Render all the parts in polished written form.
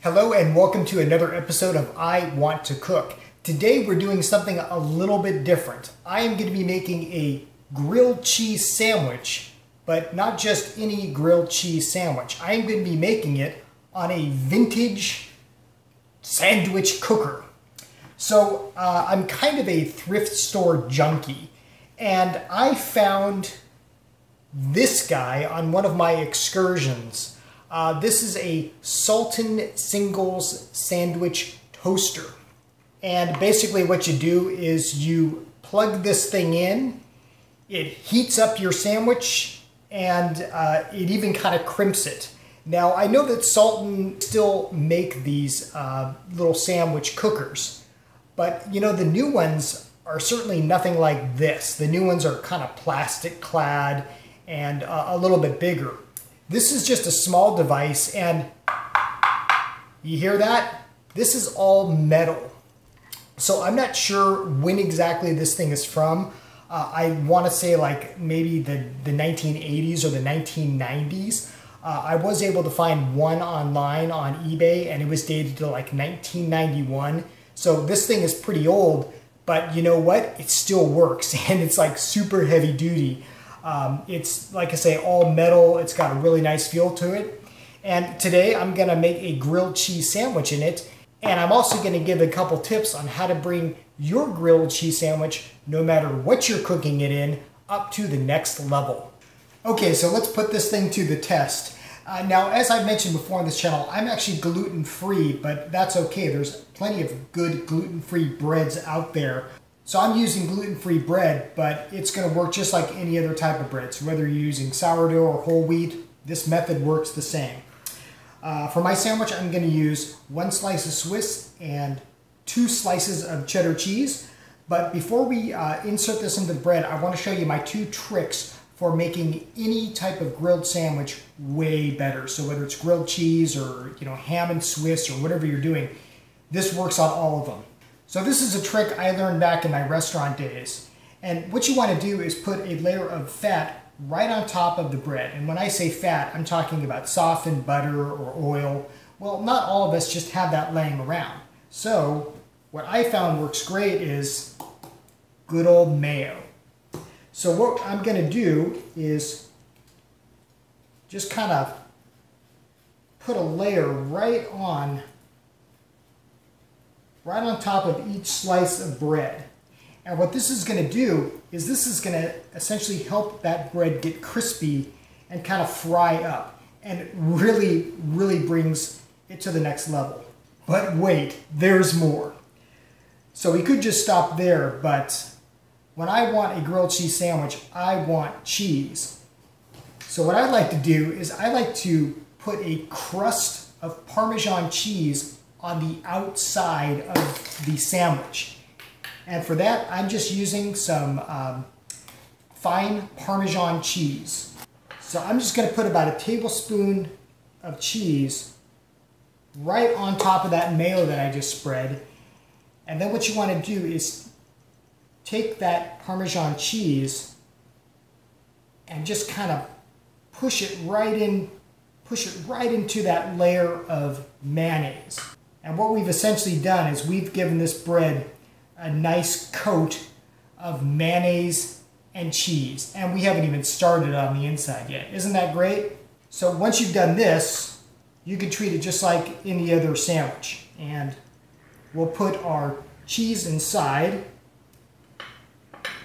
Hello and welcome to another episode of I Want to Cook. Today we're doing something a little bit different. I am going to be making a grilled cheese sandwich, but not just any grilled cheese sandwich. I am going to be making it on a vintage sandwich cooker. So I'm kind of a thrift store junkie, and I found this guy on one of my excursions. This is a Salton Singles sandwich toaster. And basically what you do is you plug this thing in, it heats up your sandwich, and it even kind of crimps it. Now I know that Salton still make these little sandwich cookers, but you know, the new ones are certainly nothing like this. The new ones are kind of plastic clad and a little bit bigger. This is just a small device, and you hear that? This is all metal. So I'm not sure when exactly this thing is from. I want to say like maybe the 1980s or the 1990s. I was able to find one online on eBay, and it was dated to like 1991. So this thing is pretty old, but you know what? It still works, and it's like super heavy duty. It's, like I say, all metal. It's got a really nice feel to it. And today I'm going to make a grilled cheese sandwich in it. And I'm also going to give a couple tips on how to bring your grilled cheese sandwich, no matter what you're cooking it in, up to the next level. Okay, so let's put this thing to the test. Now, as I've mentioned before on this channel, I'm actually gluten-free, but that's okay. There's plenty of good gluten-free breads out there. So I'm using gluten-free bread, but it's going to work just like any other type of bread. So whether you're using sourdough or whole wheat, this method works the same. For my sandwich, I'm going to use 1 slice of Swiss and 2 slices of cheddar cheese. But before we insert this into the bread, I want to show you my 2 tricks for making any type of grilled sandwich way better. So whether it's grilled cheese or ham and Swiss or whatever you're doing, this works on all of them. So this is a trick I learned back in my restaurant days. And what you want to do is put a layer of fat right on top of the bread. And when I say fat, I'm talking about softened butter or oil. Well, not all of us just have that laying around. So what I found works great is good old mayo. So what I'm going to do is just kind of put a layer right on top of each slice of bread. And what this is going to do is this is going to essentially help that bread get crispy and kind of fry up. And it really, really brings it to the next level. But wait, there's more. So we could just stop there, but when I want a grilled cheese sandwich, I want cheese. So what I like to do is I like to put a crust of Parmesan cheese on the outside of the sandwich. And for that, I'm just using some fine Parmesan cheese. So I'm just going to put about a tablespoon of cheese right on top of that mayo that I just spread. And then what you want to do is take that Parmesan cheese and just kind of push it right into that layer of mayonnaise. And what we've essentially done is we've given this bread a nice coat of mayonnaise and cheese. And we haven't even started on the inside yet. Isn't that great? So once you've done this, you can treat it just like any other sandwich. And we'll put our cheese inside.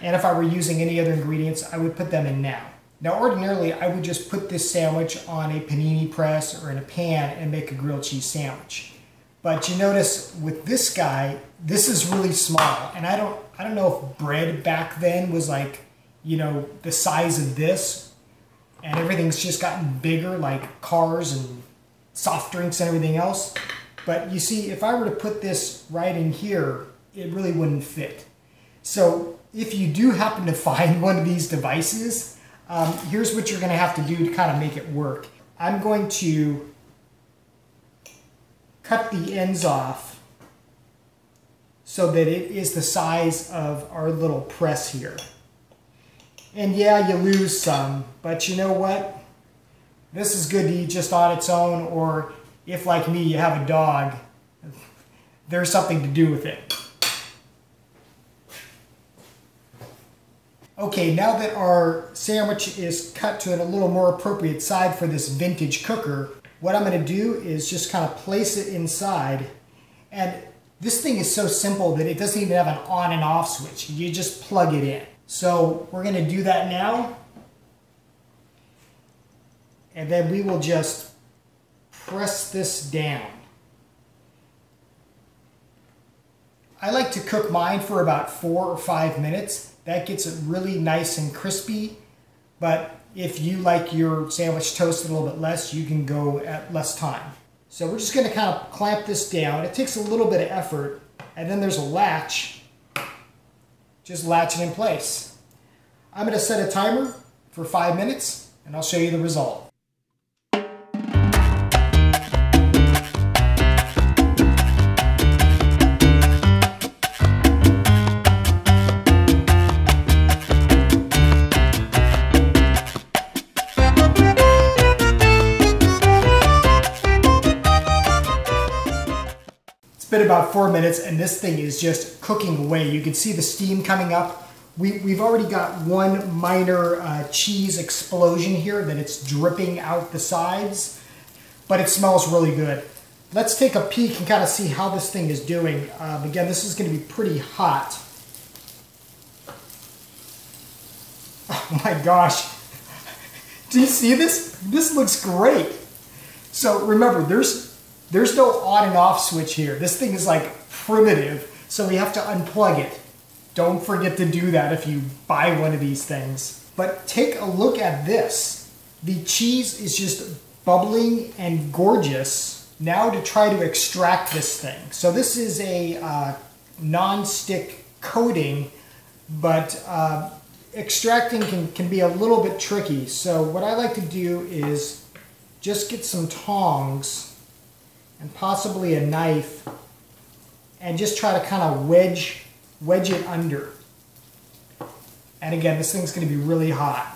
And if I were using any other ingredients, I would put them in now. Now ordinarily, I would just put this sandwich on a panini press or in a pan and make a grilled cheese sandwich. But you notice with this guy, this is really small. And I don't know if bread back then was like, the size of this, and everything's just gotten bigger, like cars and soft drinks and everything else. But you see, if I were to put this right in here, it really wouldn't fit. So if you do happen to find one of these devices, here's what you're going to have to do to kind of make it work. I'm going to cut the ends off so that it is the size of our little press here. And yeah, you lose some, but you know what? This is good to eat just on its own, or if like me, you have a dog, there's something to do with it. Okay, now that our sandwich is cut to a little more appropriate side for this vintage cooker, what I'm going to do is just kind of place it inside. And this thing is so simple that it doesn't even have an on and off switch. You just plug it in. So we're going to do that now. And then we will just press this down. I like to cook mine for about 4 or 5 minutes. That gets it really nice and crispy. But if you like your sandwich toasted a little bit less, you can go at less time. So we're just going to kind of clamp this down. It takes a little bit of effort. And then there's a latch. Just latch it in place. I'm going to set a timer for 5 minutes and I'll show you the result. It's been about 4 minutes and this thing is just cooking away. You can see the steam coming up. We've already got one minor cheese explosion here that it's dripping out the sides, but it smells really good. Let's take a peek and kind of see how this thing is doing. Again, this is going to be pretty hot. Oh my gosh. Do you see this? This looks great. So remember, there's no on and off switch here. This thing is like primitive, so we have to unplug it. Don't forget to do that if you buy one of these things. But take a look at this. The cheese is just bubbling and gorgeous. Now to try to extract this thing. So this is a non-stick coating, but extracting can be a little bit tricky. So what I like to do is just get some tongs and possibly a knife and just try to kind of wedge it under. And again, this thing's going to be really hot.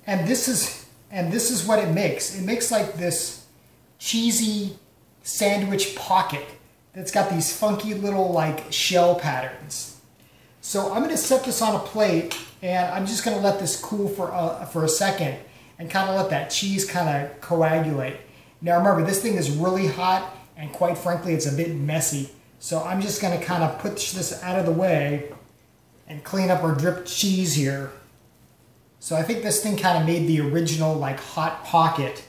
And this is what it makes. It makes like this cheesy sandwich pocket that's got these funky little like shell patterns. So I'm going to set this on a plate and I'm just going to let this cool for a second and kind of let that cheese kind of coagulate. Now remember, this thing is really hot and quite frankly it's a bit messy. So I'm just going to kind of push this out of the way and clean up our dripped cheese here. So I think this thing kind of made the original like hot pocket.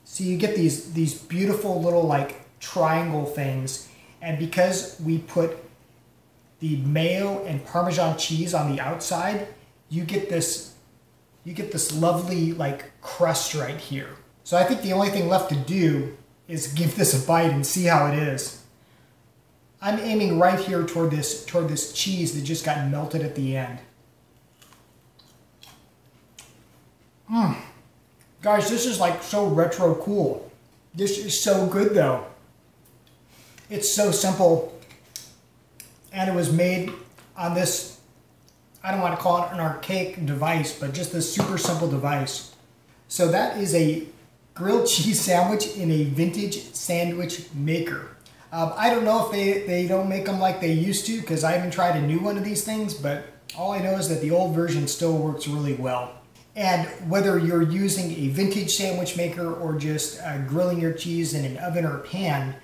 So you get these beautiful little like triangle things, and because we put the mayo and Parmesan cheese on the outside, you get this lovely like crust right here. So I think the only thing left to do is give this a bite and see how it is. I'm aiming right here toward this cheese that just got melted at the end. Guys, this is like so retro cool. This is so good though. It's so simple. And it was made on this, I don't want to call it an archaic device, but just this super simple device. So that is a grilled cheese sandwich in a vintage sandwich maker. I don't know if they don't make them like they used to, because I haven't tried a new one of these things, but all I know is that the old version still works really well. And whether you're using a vintage sandwich maker or just grilling your cheese in an oven or a pan,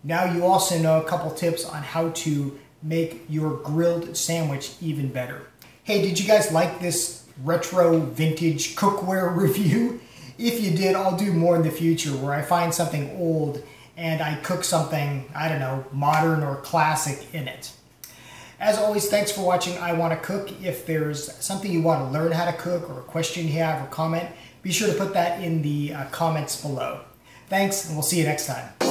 now you also know a couple tips on how to make your grilled sandwich even better. Hey, did you guys like this retro vintage cookware review? If you did, I'll do more in the future where I find something old and I cook something, I don't know, modern or classic in it. As always, thanks for watching I Want to Cook. If there's something you want to learn how to cook or a question you have or comment, be sure to put that in the comments below. Thanks, and we'll see you next time.